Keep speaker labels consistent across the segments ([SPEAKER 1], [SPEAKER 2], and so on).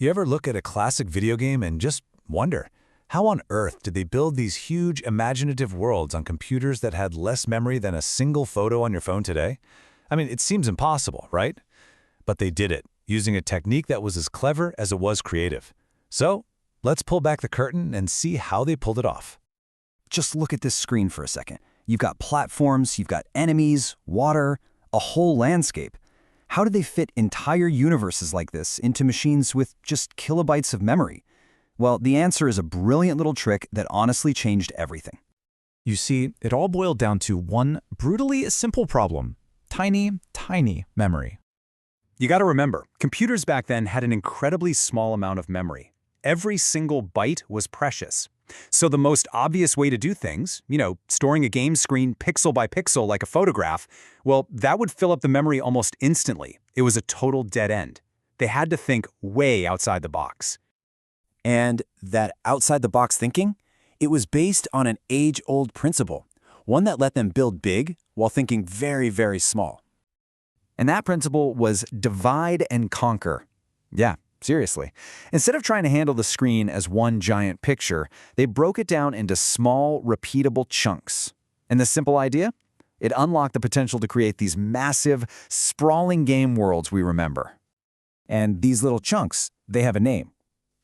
[SPEAKER 1] You ever look at a classic video game and just wonder, how on earth did they build these huge imaginative worlds on computers that had less memory than a single photo on your phone today? I mean, it seems impossible, right? But they did it, using a technique that was as clever as it was creative. So, let's pull back the curtain and see how they pulled it off.
[SPEAKER 2] Just look at this screen for a second. You've got platforms, you've got enemies, water, a whole landscape. How did they fit entire universes like this into machines with just kilobytes of memory? Well, the answer is a brilliant little trick that honestly changed everything.
[SPEAKER 3] You see, it all boiled down to one brutally simple problem: tiny, tiny memory.
[SPEAKER 4] You gotta remember, computers back then had an incredibly small amount of memory. Every single byte was precious. So the most obvious way to do things, storing a game screen pixel by pixel like a photograph, well, that would fill up the memory almost instantly. It was a total dead end. They had to think way outside the box.
[SPEAKER 2] And that outside-the-box thinking, it was based on an age-old principle, one that let them build big while thinking very, very small. And that principle was divide and conquer. Yeah, seriously. Instead of trying to handle the screen as one giant picture, they broke it down into small, repeatable chunks. And the simple idea? It unlocked the potential to create these massive, sprawling game worlds we remember. And these little chunks, they have a name: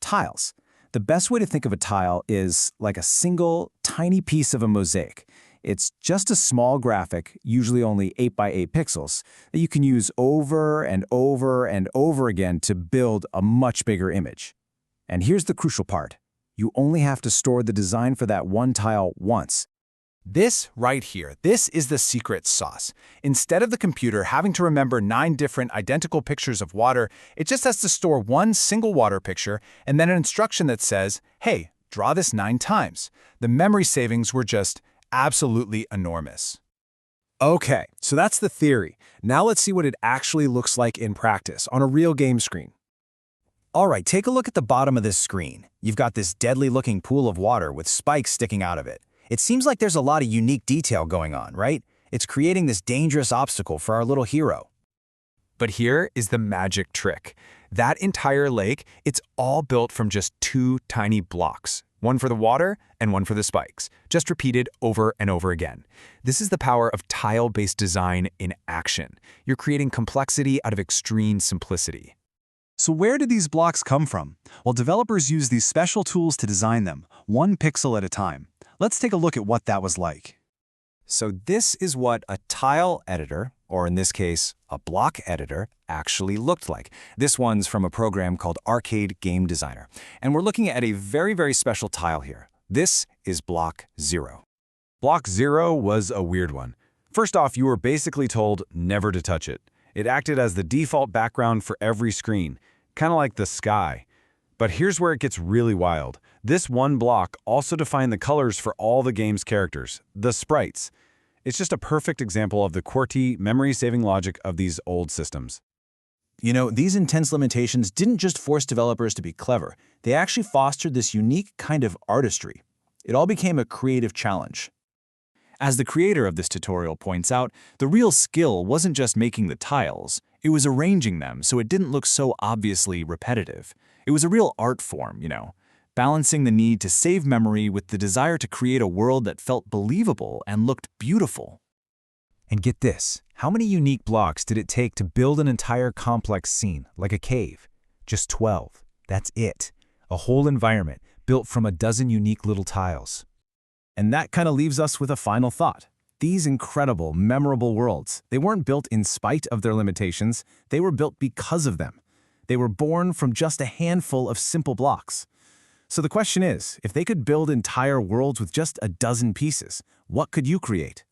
[SPEAKER 2] tiles. The best way to think of a tile is like a single, tiny piece of a mosaic. It's just a small graphic, usually only 8 by 8 pixels, that you can use over and over and over again to build a much bigger image. And here's the crucial part: you only have to store the design for that one tile once.
[SPEAKER 1] This right here, this is the secret sauce. Instead of the computer having to remember 9 different identical pictures of water, it just has to store one single water picture and then an instruction that says, hey, draw this 9 times. The memory savings were just absolutely enormous.
[SPEAKER 5] Okay, so that's the theory. Now let's see what it actually looks like in practice on a real game screen.
[SPEAKER 2] All right, take a look at the bottom of this screen. You've got this deadly-looking pool of water with spikes sticking out of it. It seems like there's a lot of unique detail going on, right? It's creating this dangerous obstacle for our little hero.
[SPEAKER 1] But here is the magic trick. That entire lake, it's all built from just 2 tiny blocks. One for the water and one for the spikes, just repeated over and over again. This is the power of tile-based design in action. You're creating complexity out of extreme simplicity.
[SPEAKER 4] So where did these blocks come from? Well, developers use these special tools to design them, one pixel at a time. Let's take a look at what that was like.
[SPEAKER 2] So this is what a tile editor, or in this case, a block editor, actually looked like. This one's from a program called Arcade Game Designer. And we're looking at a very, very special tile here. This is block 0.
[SPEAKER 3] Block 0 was a weird one. First off, you were basically told never to touch it. It acted as the default background for every screen, kind of like the sky. But here's where it gets really wild. This one block also defined the colors for all the game's characters, the sprites. It's just a perfect example of the QWERTY memory-saving logic of these old systems.
[SPEAKER 2] You know, these intense limitations didn't just force developers to be clever. They actually fostered this unique kind of artistry. It all became a creative challenge. As the creator of this tutorial points out, the real skill wasn't just making the tiles. It was arranging them so it didn't look so obviously repetitive. It was a real art form, balancing the need to save memory with the desire to create a world that felt believable and looked beautiful.
[SPEAKER 1] And get this, how many unique blocks did it take to build an entire complex scene, like a cave? Just 12. That's it. A whole environment built from a dozen unique little tiles. And that kind of leaves us with a final thought. These incredible, memorable worlds, they weren't built in spite of their limitations, they were built because of them. They were born from just a handful of simple blocks. So the question is, if they could build entire worlds with just a dozen pieces, what could you create?